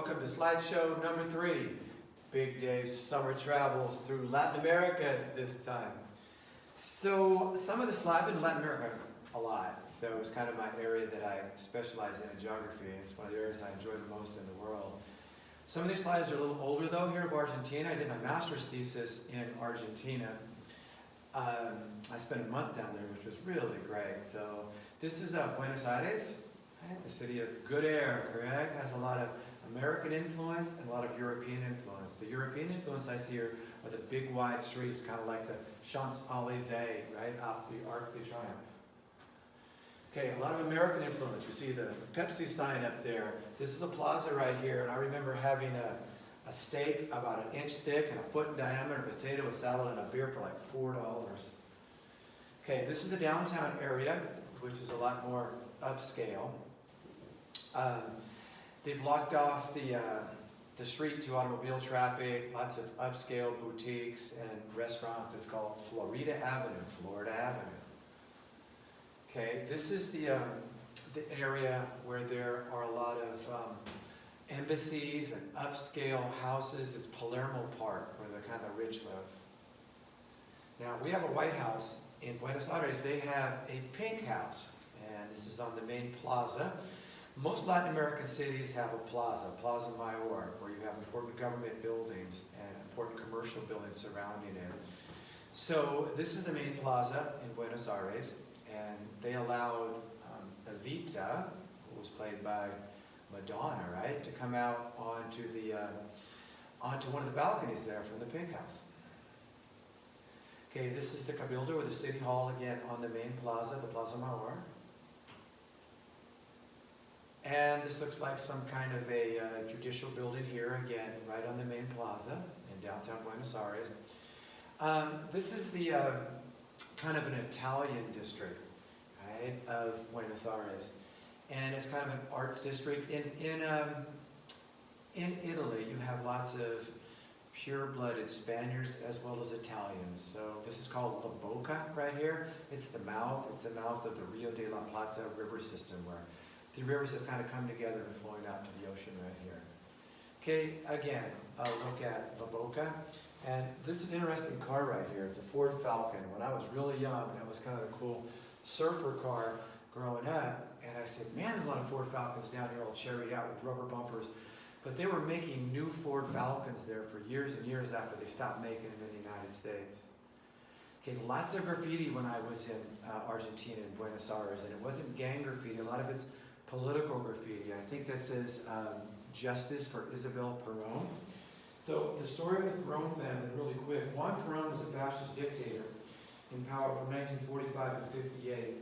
welcome to slideshow number 3. Big Dave's summer travels through Latin America this time. So some of the slides, I've been to Latin America a lot, so it's kind of my area that I specialize in geography. It's one of the areas I enjoy the most in the world. Some of these slides are a little older though, here of Argentina. I did my master's thesis in Argentina. I spent a month down there, which was really great. So this is Buenos Aires, right? The city of good air, correct? Has a lot of American influence and a lot of European influence. The European influence I see here are the big wide streets, kind of like the Champs-Élysées, right, off the Arc de Triomphe. Okay, a lot of American influence. You see the Pepsi sign up there. This is a plaza right here, and I remember having a steak about an inch thick and a foot in diameter, a potato, a salad, and a beer for like $4. Okay, this is the downtown area, which is a lot more upscale. They've locked off the street to automobile traffic, lots of upscale boutiques and restaurants. It's called Florida Avenue, Florida Avenue. Okay, this is the area where there are a lot of embassies and upscale houses. It's Palermo Park, where the kind of rich live. Now, we have a White House in Buenos Aires. They have a pink house, and this is on the main plaza. Most Latin American cities have a plaza, Plaza Mayor, where you have important government buildings and important commercial buildings surrounding it. So this is the main plaza in Buenos Aires, and they allowed Evita, who was played by Madonna, right, to come out onto one of the balconies there from the pink house. Okay, this is the Cabildo, or the City Hall, again, on the main plaza, the Plaza Mayor. And this looks like some kind of a judicial building here, again, right on the main plaza in downtown Buenos Aires. This is the kind of an Italian district, right, of Buenos Aires. And it's kind of an arts district. In Italy, you have lots of pure-blooded Spaniards as well as Italians. So this is called La Boca right here. It's the mouth of the Rio de la Plata river system, where the rivers have kind of come together and flowing out to the ocean right here. Okay, again, a look at La Boca. And this is an interesting car right here. It's a Ford Falcon. When I was really young, that was kind of a cool surfer car growing up. And I said, man, there's a lot of Ford Falcons down here all cherried out with rubber bumpers. But they were making new Ford Falcons there for years and years after they stopped making them in the United States. Okay, lots of graffiti when I was in Argentina, in Buenos Aires. And it wasn't gang graffiti. A lot of it's political graffiti. I think that says justice for Isabel Perón. So the story of the Perón family, really quick. Juan Perón was a fascist dictator in power from 1945 to 58.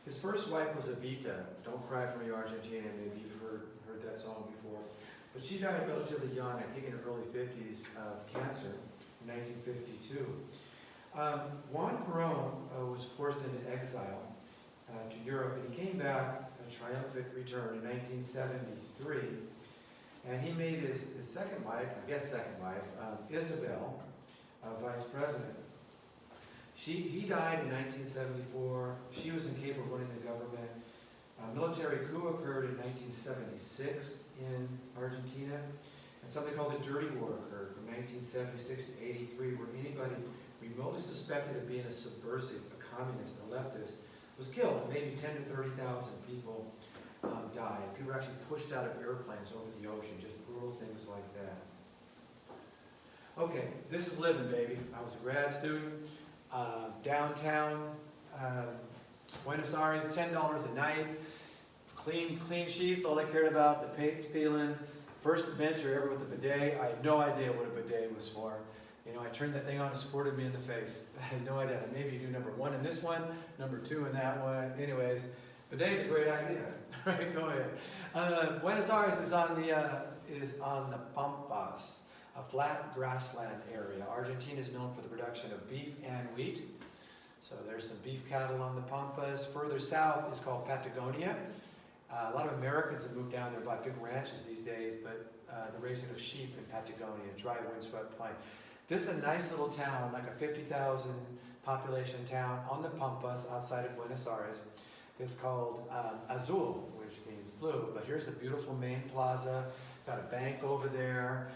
His first wife was Evita. Don't cry for me, Argentina. Maybe you've heard that song before. But she died relatively young, I think in her early 50s, of cancer in 1952. Juan Perón was forced into exile to Europe, and he came back, a triumphant return, in 1973. And he made his second wife, Isabel, vice president. He died in 1974. She was incapable of running the government. A military coup occurred in 1976 in Argentina. And something called the Dirty War occurred from 1976 to 83, where anybody remotely suspected of being a subversive, a communist, a leftist, was killed. Maybe 10 to 30,000 people died. People were actually pushed out of airplanes over the ocean, just brutal things like that. Okay, this is living, baby. I was a grad student. Downtown Buenos Aires, $10 a night. Clean sheets, all I cared about. The paint's peeling. First adventure ever with a bidet. I had no idea what a bidet was for. You know, I turned that thing on and squirted me in the face. I had no idea. Maybe you do number 1 in this one, number 2 in that one. Anyways, bidet's a great idea. Right, go ahead. Buenos Aires is on the Pampas, a flat grassland area. Argentina is known for the production of beef and wheat. So there's some beef cattle on the Pampas. Further south is called Patagonia. A lot of Americans have moved down there, bought big ranches these days, but the raising of sheep in Patagonia, dry windswept plain. This is a nice little town, like a 50,000 population town on the Pampas outside of Buenos Aires. It's called Azul, which means blue. But here's the beautiful main plaza. Got a bank over there,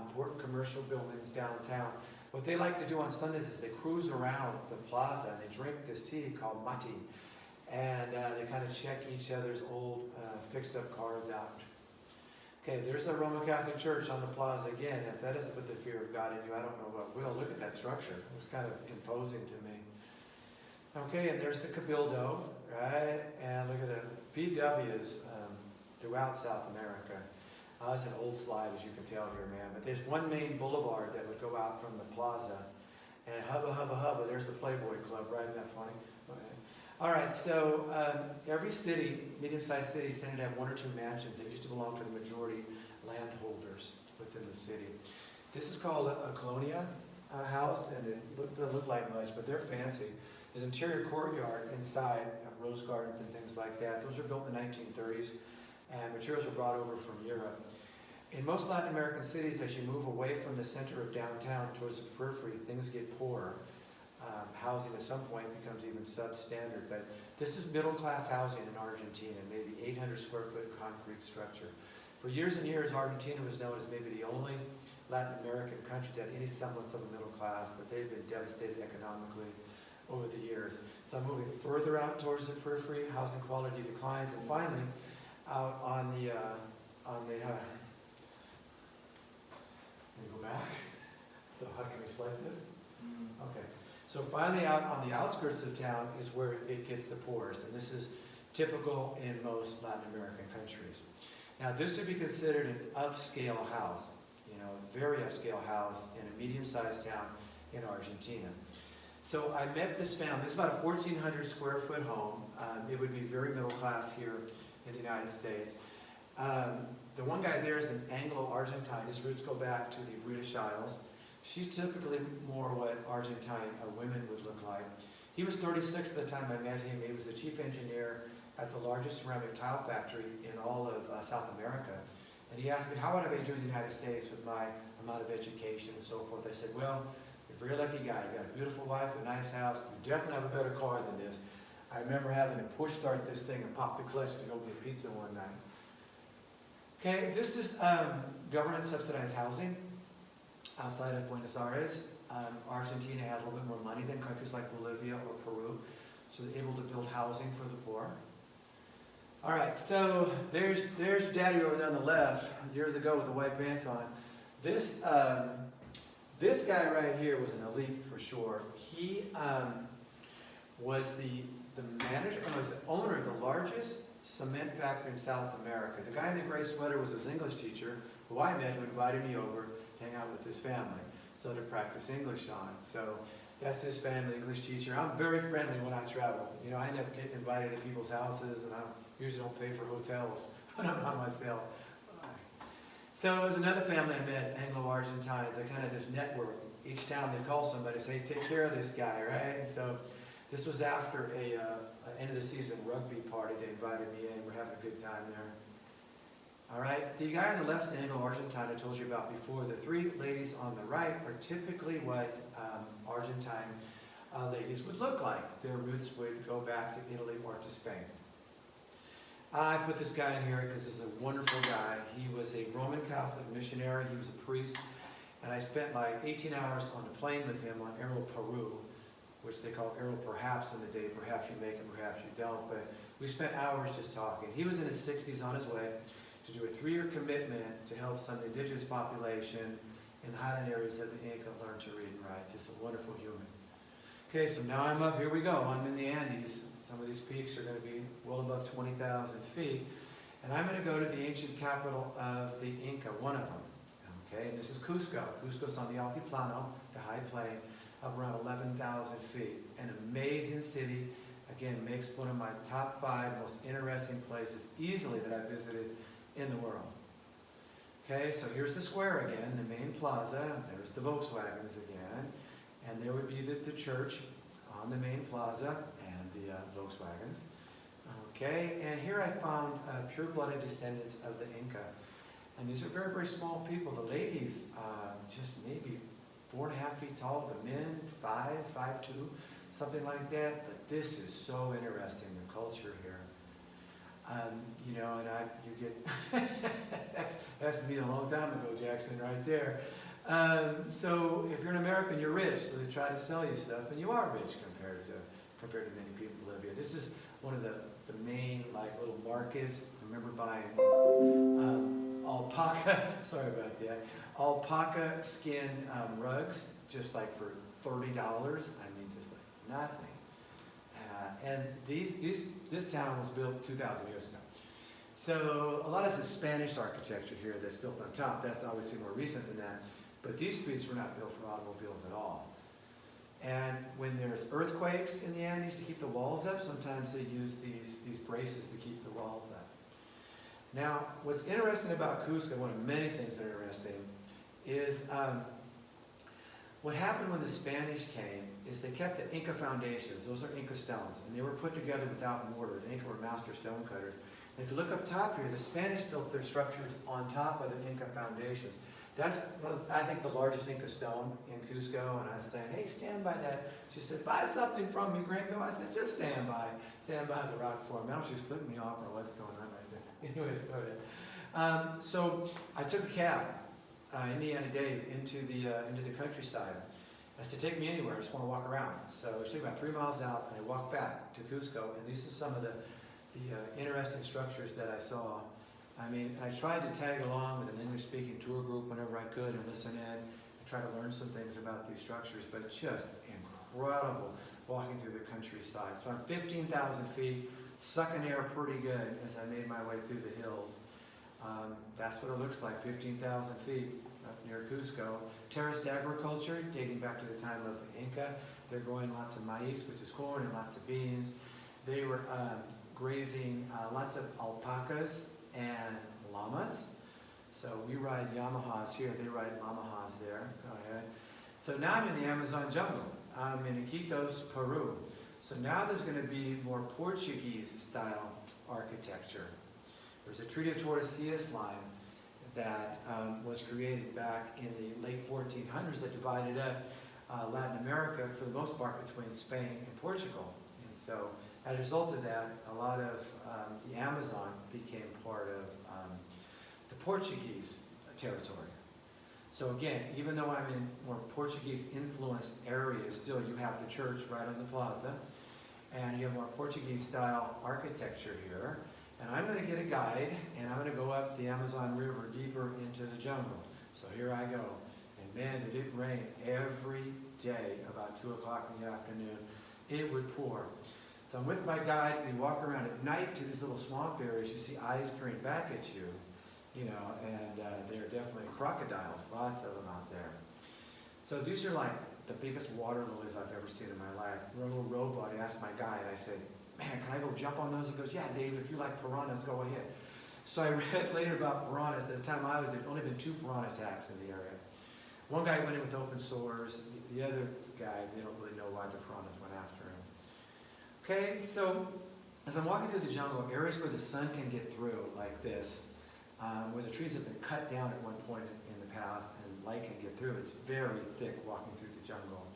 important commercial buildings downtown. What they like to do on Sundays is they cruise around the plaza and they drink this tea called mati. And they kind of check each other's old fixed up cars out. Okay, there's the Roman Catholic Church on the plaza again. If that doesn't put the fear of God in you, I don't know what will. Look at that structure. It was kind of imposing to me. Okay, and there's the Cabildo, right? And look at the VWs throughout South America. That's an old slide, as you can tell here, man. But there's one main boulevard that would go out from the plaza. And hubba, there's the Playboy Club, right? Isn't that funny? Okay. All right, so every city, medium-sized city, tended to have one or two mansions that used to belong to the majority landholders within the city. This is called a colonia house, and it doesn't look like much, but they're fancy. There's an interior courtyard inside, rose gardens and things like that. Those are built in the 1930s, and materials are brought over from Europe. In most Latin American cities, as you move away from the center of downtown towards the periphery, things get poorer. Housing at some point becomes even substandard, but this is middle-class housing in Argentina, maybe 800 square foot concrete structure. For years and years, Argentina was known as maybe the only Latin American country that had any semblance of a middle class, but they've been devastated economically over the years. So I'm moving further out towards the periphery, housing quality declines, and finally, out on the let me go back. So how can we place this? Okay. So finally, out on the outskirts of town is where it gets the poorest, and this is typical in most Latin American countries. Now, this would be considered an upscale house, very upscale house in a medium-sized town in Argentina. So I met this family. It's about a 1,400 square foot home. It would be very middle class here in the United States. The one guy there is an Anglo-Argentine. His roots go back to the British Isles. She's typically more what Argentine women would look like. He was 36 at the time I met him. He was the chief engineer at the largest ceramic tile factory in all of South America. And he asked me, how would I be doing in the United States with my amount of education and so forth? I said, well, you're a very lucky guy. You got a beautiful wife, a nice house. You definitely have a better car than this. I remember having to push start this thing and pop the clutch to go get pizza one night. Okay, this is government subsidized housing outside of Buenos Aires. Argentina has a little bit more money than countries like Bolivia or Peru, so they're able to build housing for the poor. All right, so there's Daddy over there on the left, years ago with the white pants on. This guy right here was an elite for sure. He was the manager, was the owner of the largest cement factory in South America. The guy in the gray sweater was his English teacher, who I met, who invited me over to hang out with his family, so to practice English on. So that's his family, English teacher. I'm very friendly when I travel. I end up getting invited to people's houses, and I usually don't pay for hotels when I'm on myself. So it was another family I met, Anglo-Argentines. They kind of this network. Each town they call somebody, say, take care of this guy, right? And so this was after a end of the season rugby party. They invited me in. We're having a good time there. All right, the guy on the left is Anglo-Argentine I told you about before. The three ladies on the right are typically what Argentine ladies would look like. Their roots would go back to Italy or to Spain. I put this guy in here because he's a wonderful guy. He was a Roman Catholic missionary. He was a priest. And I spent like 18 hours on a plane with him on Aero Peru, which they call Aero Perhaps in the day. Perhaps you make it, perhaps you don't. But we spent hours just talking. He was in his 60s on his way to do a 3-year commitment to help some indigenous population in the highland areas of the Inca learn to read and write. Just a wonderful human. Okay, so now I'm up. Here we go. I'm in the Andes. Some of these peaks are going to be well above 20,000 feet. And I'm going to go to the ancient capital of the Inca, one of them. Okay, and this is Cusco. Cusco's on the Altiplano, the high plain, of around 11,000 feet. An amazing city. Again, makes one of my top 5 most interesting places easily that I visited in the world. Okay, so here's the square again, the main plaza. There's the Volkswagens again. And there would be the church on the main plaza and the Volkswagens. Okay, and here I found pure-blooded descendants of the Inca. And these are very, very small people. The ladies, just maybe 4.5 feet tall. The men, 5'2", something like that. But this is so interesting. The culture here. You know, and you get, that's me a long time ago, Jackson, right there. So if you're an American, you're rich, so they try to sell you stuff, and you are rich compared to many people in Bolivia. This is one of the main like little markets. I remember buying alpaca, sorry about that, alpaca skin rugs, just like for $30. I mean, just like nothing. And this town was built 2,000 years ago. So a lot of this Spanish architecture here that's built on top, that's obviously more recent than that. But these streets were not built for automobiles at all. And when there's earthquakes in the Andes to keep the walls up, sometimes they use these braces to keep the walls up. Now, what's interesting about Cusco, one of many things that are interesting, is what happened when the Spanish came is they kept the Inca foundations. Those are Inca stones, and they were put together without mortar. The Inca were master stone cutters. And if you look up top here, the Spanish built their structures on top of the Inca foundations. That's, I think, the largest Inca stone in Cusco, and I was saying, hey, stand by that. She said, buy something from me, Gringo. I said, just stand by the rock for me. I don't know if she's flipping me off or what's going on right there. Anyways, go ahead. So I took a cab, Indiana Dave, into the countryside. I said, take me anywhere, I just want to walk around. So it took about 3 miles out, and I walked back to Cusco, and these are some of the interesting structures that I saw. I mean, I tried to tag along with an English-speaking tour group whenever I could and listen in and try to learn some things about these structures, but it's just incredible walking through the countryside. So I'm 15,000 feet, sucking air pretty good as I made my way through the hills. That's what it looks like, 15,000 feet up near Cusco. Terraced agriculture, dating back to the time of the Inca. They're growing lots of maize, which is corn, and lots of beans. They were grazing lots of alpacas and llamas. So we ride Yamahas here, they ride Lamahas there. Go ahead. So now I'm in the Amazon jungle. I'm in Iquitos, Peru. So now there's going to be more Portuguese style architecture. There's a Treaty of Tordesillas line that was created back in the late 1400s that divided up Latin America for the most part between Spain and Portugal. And so as a result of that, a lot of the Amazon became part of the Portuguese territory. So again, even though I'm in more Portuguese-influenced areas, still you have the church right on the plaza, and you have more Portuguese-style architecture here. And I'm going to get a guide, and I'm going to go up the Amazon River deeper into the jungle. So here I go. And man, did it rain every day about 2 o'clock in the afternoon. It would pour. So I'm with my guide, we walk around at night to these little swamp areas. You see eyes peering back at you, you know, and they're definitely crocodiles, lots of them out there. So these are like the biggest water lilies I've ever seen in my life. We're a little rowboat. I asked my guide, I said, man, can I go jump on those? He goes, yeah, Dave, if you like piranhas, go ahead. So I read later about piranhas. At the time I was there, only been 2 piranha attacks in the area. One guy went in with open sores. The other guy, they don't really know why the piranhas went after him. Okay, so as I'm walking through the jungle, areas where the sun can get through, like this, where the trees have been cut down at one point in the past and light can get through, it's very thick walking through the jungle.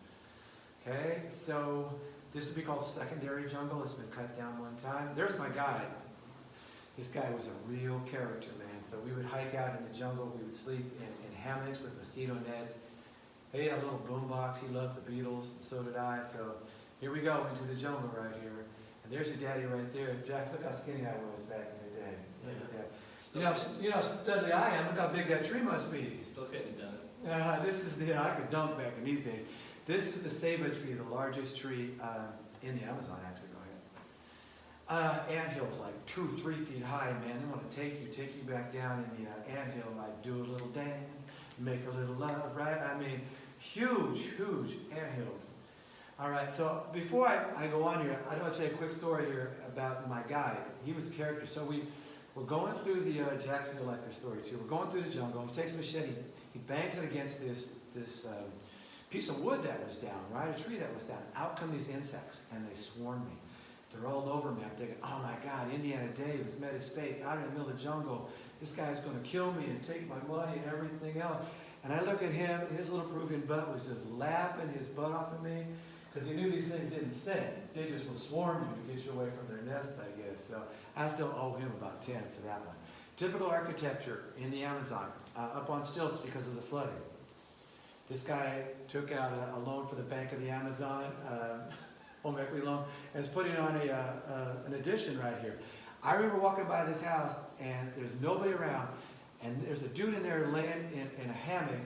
Okay, so this would be called secondary jungle. It's been cut down one time. There's my guide. This guy was a real character, man. So we would hike out in the jungle. We would sleep in hammocks with mosquito nets. He had a little boombox. He loved the Beatles, and so did I. So here we go into the jungle right here. And there's your daddy right there. Jack, look how skinny I was back in the day. Look at that. You know how studly I am. Look how big that tree must be. Still getting done. This is I could dunk back in these days. This is the ceiba tree, the largest tree in the Amazon, actually. Go ahead. Anthills like 2-3 feet high, man. They want to take you back down in the anthill, like do a little dance, make a little love, right? I mean, huge, huge anthills. All right, so before I go on here, I want to tell you a quick story here about my guide. He was a character. So we're going through the Jackson, you'll like this story too. We're going through the jungle. He takes a machete. He bangs it against this piece of wood that was down, right? A tree that was down. Out come these insects, and they swarm me. They're all over me. I'm thinking, oh my God, Indiana Davis met his fate out in the middle of the jungle. This guy's going to kill me and take my money and everything else. And I look at him, his little Peruvian butt was just laughing his butt off at me. because he knew these things didn't stink. They just will swarm you to get you away from their nest, I guess. So I still owe him about 10 for that one. Typical architecture in the Amazon, up on stilts because of the flooding. This guy took out a loan for the Bank of the Amazon, home equity loan, and is putting on an addition right here. I remember walking by this house, and there's nobody around, and there's a dude in there laying in a hammock,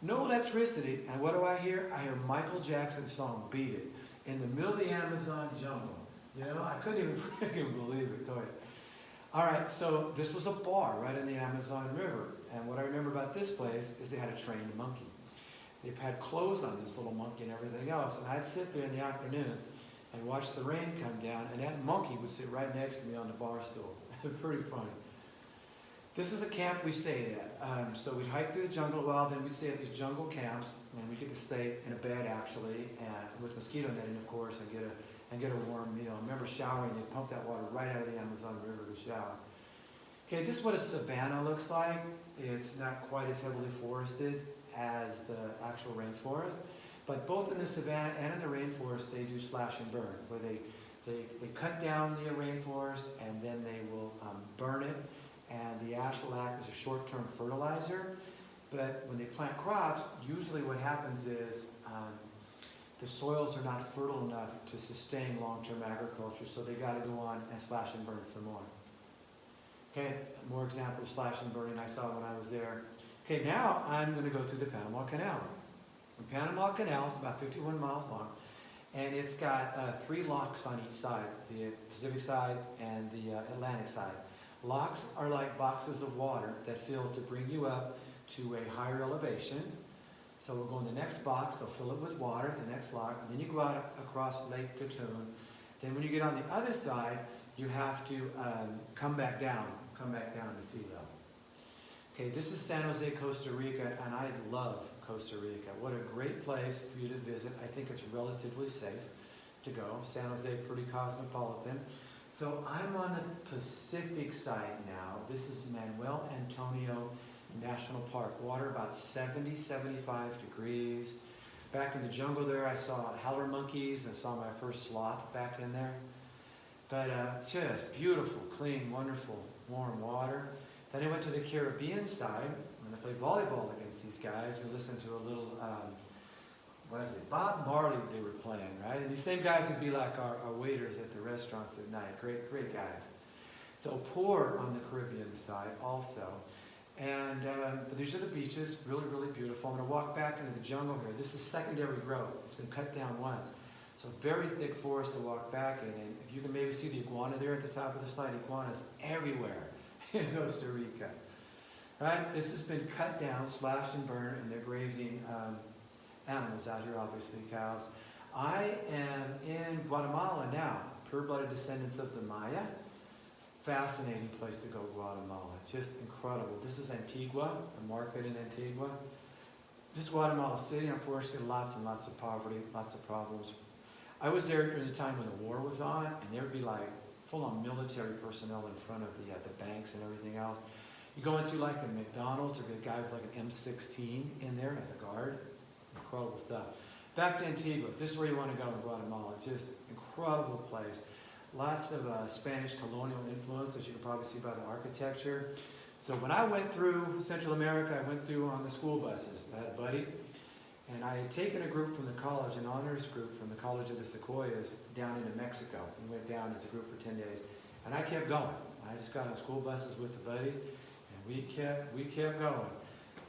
no electricity, and what do I hear? I hear Michael Jackson's song, Beat It, in the middle of the Amazon jungle. You know, I couldn't even freaking believe it. Go ahead. All right, so this was a bar right in the Amazon River, and what I remember about this place is they had a trained monkey. They had clothes on this little monkey and everything else, and I'd sit there in the afternoons and watch the rain come down, and that monkey would sit right next to me on the bar stool. Pretty funny. This is a camp we stayed at. So we'd hike through the jungle a while, then we'd stay at these jungle camps, and we get to stay in a bed actually, and with mosquito netting, of course, and get a warm meal. I remember showering, they'd pump that water right out of the Amazon River to shower. Okay, this is what a savanna looks like. It's not quite as heavily forested as the actual rainforest, but both in the savanna and in the rainforest, they do slash and burn, where they cut down the rainforest and then they will burn it, and the ash will act as a short-term fertilizer. But when they plant crops, usually what happens is the soils are not fertile enough to sustain long-term agriculture, so they got to go on and slash and burn some more. Okay, more examples of slash and burning I saw when I was there. Okay, now I'm going to go through the Panama Canal. The Panama Canal is about 51 miles long, and it's got 3 locks on each side, the Pacific side and the Atlantic side. Locks are like boxes of water that fill to bring you up to a higher elevation. So we'll go in the next box, they'll fill it with water, the next lock, and then you go out across Lake Gatun. Then when you get on the other side, you have to come back down to sea level. Okay, this is San Jose, Costa Rica, and I love Costa Rica. What a great place for you to visit. I think it's relatively safe to go. San Jose, pretty cosmopolitan. So I'm on the Pacific side now. This is Manuel Antonio National Park. Water about 70, 75 degrees. Back in the jungle there, I saw howler monkeys. I saw my first sloth back in there. But just beautiful, clean, wonderful, warm water. Then I went to the Caribbean side, and I played volleyball against these guys. We listened to a little, Bob Marley they were playing, right? And these same guys would be like our waiters at the restaurants at night. Great, great guys. So poor on the Caribbean side also. And but these are the beaches, really, really beautiful. I'm going to walk back into the jungle here. This is secondary growth. It's been cut down once. So very thick forest to walk back in. And if you can maybe see the iguana there at the top of the slide, iguanas everywhere in Costa Rica. Right? This has been cut down, slashed and burned, and they're grazing animals out here, obviously cows. I am in Guatemala now, pure-blooded descendants of the Maya. Fascinating place to go, Guatemala. Just incredible. This is Antigua, the market in Antigua. This is Guatemala City. Unfortunately, lots and lots of poverty, lots of problems. I was there during the time when the war was on, and there would be like full-on military personnel in front of the banks and everything else. You go into like a McDonald's, there'd be a guy with like an M16 in there as a guard. Incredible stuff. Back to Antigua. This is where you want to go in Guatemala. Just incredible place. Lots of Spanish colonial influence, as you can probably see by the architecture. So when I went through Central America, I went through on the school buses. I had a buddy, and I had taken a group from the college, an honors group from the College of the Sequoias, down into Mexico. We went down as a group for 10 days. And I kept going. I just got on school buses with the buddy, and we kept going.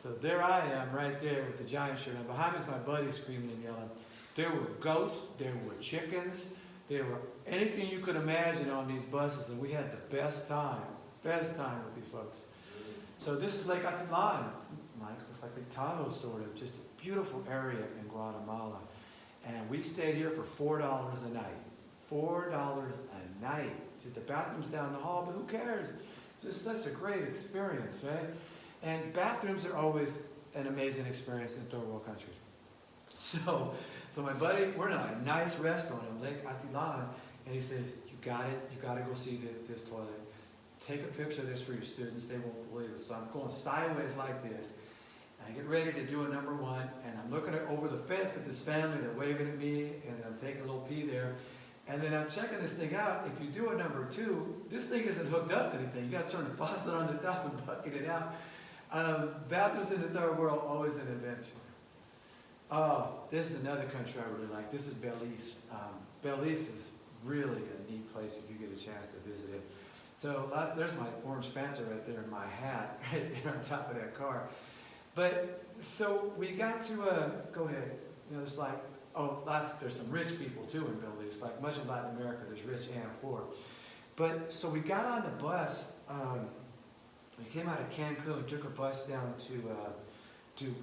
So there I am right there with the giant shirt on. Behind me is my buddy screaming and yelling. There were goats, there were chickens, there were anything you could imagine on these buses, and we had the best time with these folks. So this is Lake Atitlan, Mike. Looks like Lake Tahoe, sort of. Just a beautiful area in Guatemala. And we stayed here for $4 a night. $4 a night. The bathroom's down the hall, but who cares? It's just such a great experience, right? And bathrooms are always an amazing experience in third world countries. So my buddy, we're in a nice restaurant in Lake Atitlan, and he says, you got to go see this toilet. Take a picture of this for your students, they won't believe it. So I'm going sideways like this, I get ready to do a number one, and I'm looking over the fence at this family, they're waving at me, and I'm taking a little pee there. And then I'm checking this thing out. If you do a number two, this thing isn't hooked up to anything. You got to turn the faucet on the top and bucket it out. Bathrooms in the third world, always an adventure. Oh, this is another country I really like. This is Belize. Belize is really a neat place if you get a chance to visit it. So there's my orange Fanta right there in my hat, right there on top of that car. But so we got to go ahead. You know, it's like there's some rich people too in Belize. Like much of Latin America, there's rich and poor. But so we got on the bus. We came out of Cancun, took a bus down to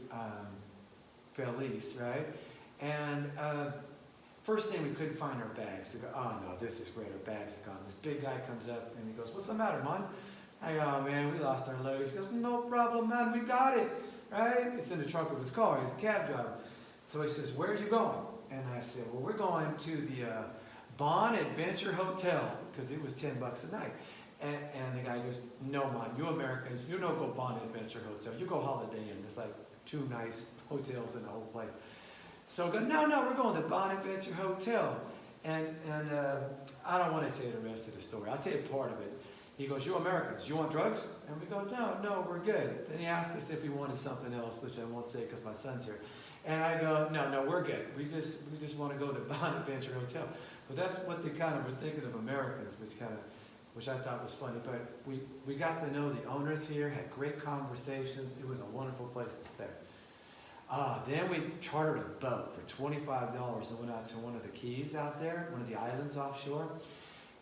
Belize, right? And first thing, we couldn't find our bags. We go, oh no, this is great, our bags are gone. This big guy comes up and he goes, what's the matter, man? I go, oh man, we lost our luggage. He goes, no problem, man, we got it, right? It's in the trunk of his car, he's a cab driver. So he says, where are you going? And I said, well, we're going to the Bon Adventure Hotel, because it was $10 a night. And the guy goes, no, man, you Americans, you don't go Bon Adventure Hotel, you go Holiday Inn. There's like 2 nice hotels in the whole place. So I go, no, we're going to Bon Adventure Hotel. And I don't want to tell you the rest of the story. I'll tell you part of it. He goes, you Americans, you want drugs? And we go, no, we're good. Then he asked us if we wanted something else, which I won't say because my son's here. And I go, no, we're good. We just want to go to Bon Adventure Hotel. But that's what they kind of were thinking of Americans, which I thought was funny. But we got to know the owners here, had great conversations. It was a wonderful place to stay. Then we chartered a boat for $25 and went out to one of the keys out there, one of the islands offshore,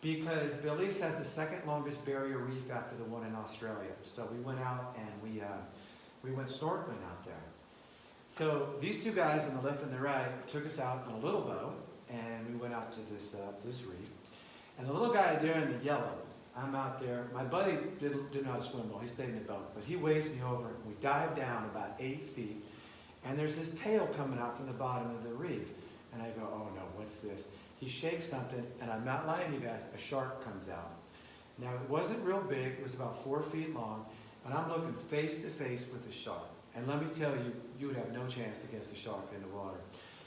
because Belize has the second longest barrier reef after the one in Australia. So we went out and we went snorkeling out there. So these 2 guys on the left and the right took us out on a little boat, and we went out to this reef. And the little guy there in the yellow, I'm out there. My buddy didn't know how to swim well. He stayed in the boat, but he waves me over. We dive down about 8 feet. And there's this tail coming out from the bottom of the reef. And I go, oh no, what's this? He shakes something, and I'm not lying to you guys, a shark comes out. Now, it wasn't real big, it was about 4 feet long, and I'm looking face to face with the shark. And let me tell you, you would have no chance against the shark in the water.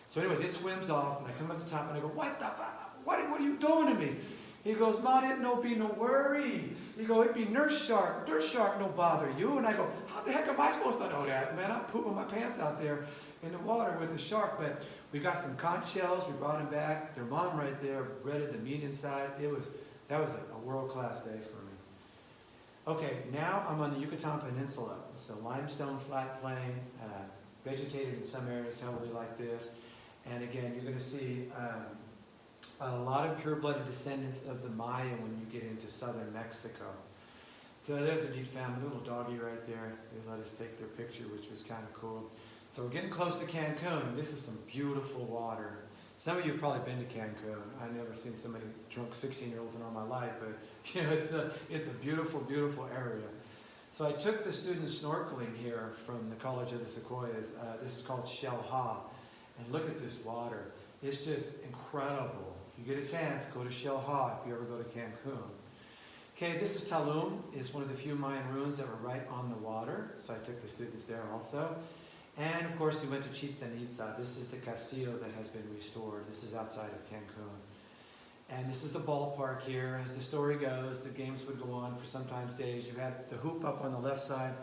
So anyways, it swims off, and I come up the top, and I go, what are you doing to me? He goes, man, it no be no worry. He go, it be nurse shark no bother you. And I go, how the heck am I supposed to know that? Man, I'm pooping my pants out there in the water with the shark. But we got some conch shells, we brought them back. Their mom right there breaded the meat inside. That was a world-class day for me. Okay, now I'm on the Yucatan Peninsula. So limestone flat plain, vegetated in some areas heavily like this. And again, you're going to see a lot of pure-blooded descendants of the Maya when you get into southern Mexico. So there's a neat family, little doggy right there. They let us take their picture, which was kind of cool. So we're getting close to Cancun, and this is some beautiful water. Some of you have probably been to Cancun. I've never seen so many drunk 16-year-olds in all my life, but you know, it's a beautiful, beautiful area. So I took the students snorkeling here from the College of the Sequoias. This is called Shell Ha, and look at this water. It's just incredible. If you get a chance, go to Shell Ha if you ever go to Cancun. Okay, this is Tulum. It's one of the few Mayan ruins that were right on the water. So I took the students there also. And of course, we went to Chichen Itza. This is the castillo that has been restored. This is outside of Cancun. And this is the ballpark here. As the story goes, the games would go on for sometimes days. You had the hoop up on the left side.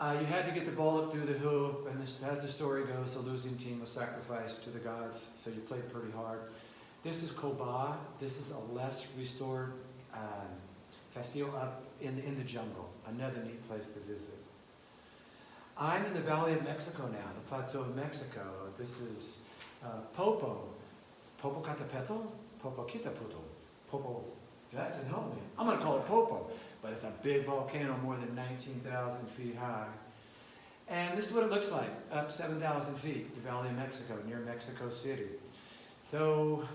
You had to get the ball up through the hoop, and as the story goes, the losing team was sacrificed to the gods, so you played pretty hard. This is Coba. This is a less restored castillo up in the jungle. Another neat place to visit. I'm in the Valley of Mexico now, the Plateau of Mexico. This is Popocatépetl, Popocatépetl, Popo. Jackson, help me. I'm going to call it Popo, but it's a big volcano more than 19,000 feet high. And this is what it looks like, up 7,000 feet, the Valley of Mexico, near Mexico City. So,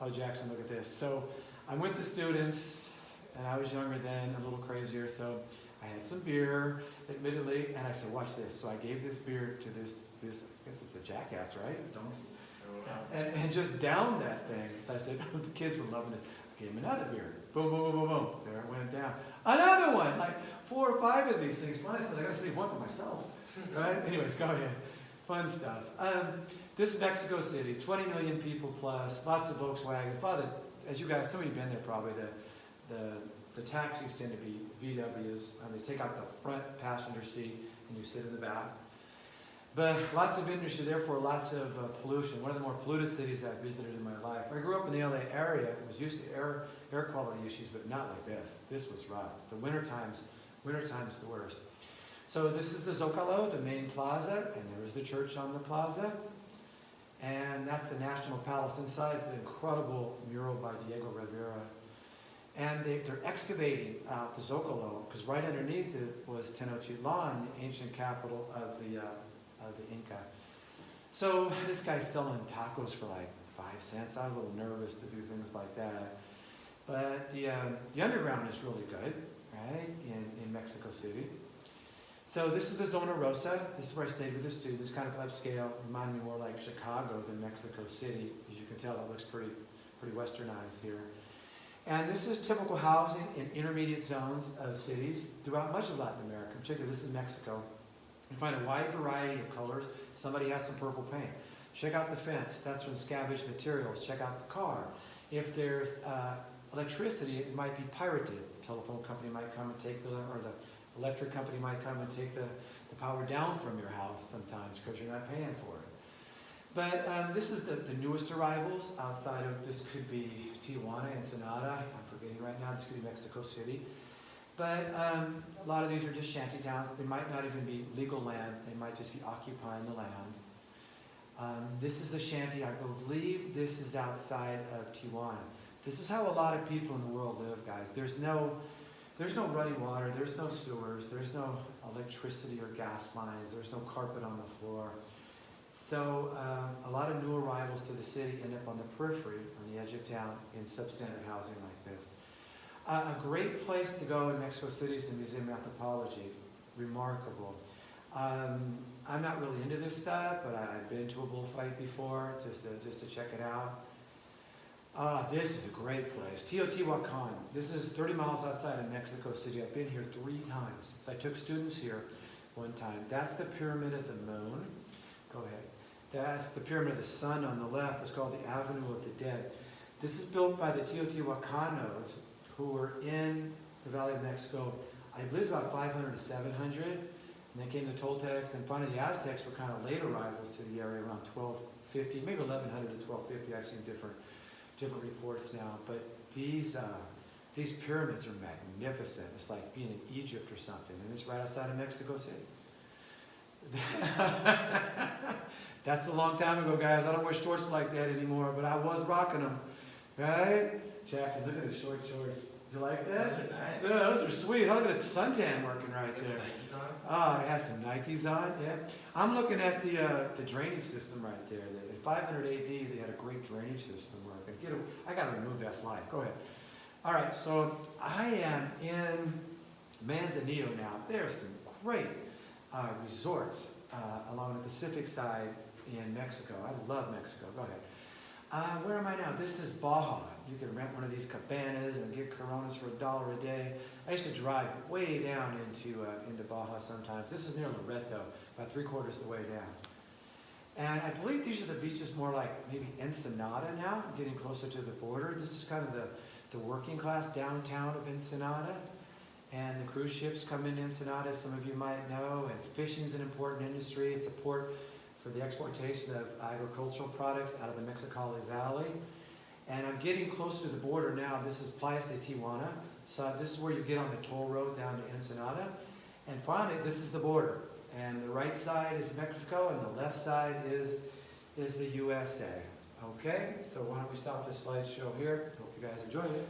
oh, Jackson, look at this. So, I'm with the students, and I was younger then, a little crazier, so I had some beer, admittedly, and I said, watch this. So I gave this beer to this I guess it's a jackass, right? And just downed that thing. So I said, the kids were loving it. Gave him another beer. Boom, boom, boom, boom, boom. There it went down. Another one, like 4 or 5 of these things. Finally, I said, I gotta save one for myself. Right? Anyways, go ahead. Fun stuff. This is Mexico City, 20 million people plus, lots of Volkswagens, a lot of, as you guys, some of you have been there probably, the taxis tend to be VWs, and they take out the front passenger seat and you sit in the back. But lots of industry, therefore lots of pollution. One of the more polluted cities I've visited in my life. I grew up in the LA area. It was used to air quality issues, but not like this. This was rough. The wintertime's the worst. So this is the Zocalo, the main plaza, and there's the church on the plaza. And that's the National Palace inside. It's an incredible mural by Diego Rivera. And they're excavating out the Zocalo, because right underneath it was Tenochtitlan, the ancient capital of the Inca. So this guy's selling tacos for like 5 cents. I was a little nervous to do things like that. But the underground is really good, right, in Mexico City. So this is the Zona Rosa. This is where I stayed with the students, kind of upscale. Reminded me more like Chicago than Mexico City. As you can tell, it looks pretty westernized here. And this is typical housing in intermediate zones of cities throughout much of Latin America. In particular, this is Mexico. You find a wide variety of colors. Somebody has some purple paint. Check out the fence. That's from scavenged materials. Check out the car. If there's electricity, it might be pirated. The telephone company might come and take or the electric company might come and take the power down from your house sometimes because you're not paying for it. But this is the newest arrivals outside of, this could be Tijuana, Ensenada. I'm forgetting right now. This could be Mexico City. But a lot of these are just shanty towns. They might not even be legal land. They might just be occupying the land. This is the shanty. I believe this is outside of Tijuana. This is how a lot of people in the world live, guys. There's no running water. There's no sewers. There's no electricity or gas lines. There's no carpet on the floor. So a lot of new arrivals to the city end up on the periphery, on the edge of town, in substandard housing like this. A great place to go in Mexico City is the Museum of Anthropology. Remarkable. I'm not really into this stuff, but I've been to a bullfight before just to check it out. This is a great place. Teotihuacan. This is 30 miles outside of Mexico City. I've been here 3 times. I took students here one time. That's the Pyramid of the Moon. Go ahead. That's the Pyramid of the Sun on the left. It's called the Avenue of the Dead. This is built by the Teotihuacanos, who were in the Valley of Mexico, I believe it's about 500 to 700. And then came the Toltecs, and finally the Aztecs were kind of late arrivals to the area around 1250, maybe 1100 to 1250. I've seen different reports now. But these pyramids are magnificent. It's like being in Egypt or something. And it's right outside of Mexico City. That's a long time ago, guys. I don't wear shorts like that anymore, but I was rocking them. Right? Jackson, look at his short shorts. Do you like that? Those are nice. Yeah, those are sweet. Look at the suntan working right Got there. Nikes on. Oh, it has some Nikes on, yeah. I'm looking at the drainage system right there. In 500 AD, they had a great drainage system working. I got to remove that slide. Go ahead. All right, so I am in Manzanillo now. There are some great resorts along the Pacific side in Mexico. I love Mexico. Go ahead. Where am I now? This is Baja. You can rent one of these cabanas and get Coronas for $1 a day. I used to drive way down into Baja sometimes. This is near Loreto, about 3/4 of the way down. And I believe these are the beaches more like maybe Ensenada now, getting closer to the border. This is kind of the working class downtown of Ensenada. And the cruise ships come into Ensenada, some of you might know, and fishing is an important industry. It's a port for the exportation of agricultural products out of the Mexicali Valley. And I'm getting closer to the border now. This is Playas de Tijuana. So this is where you get on the toll road down to Ensenada. And finally, this is the border. And the right side is Mexico, and the left side is the USA. Okay, so why don't we stop this slideshow here? Hope you guys enjoyed it.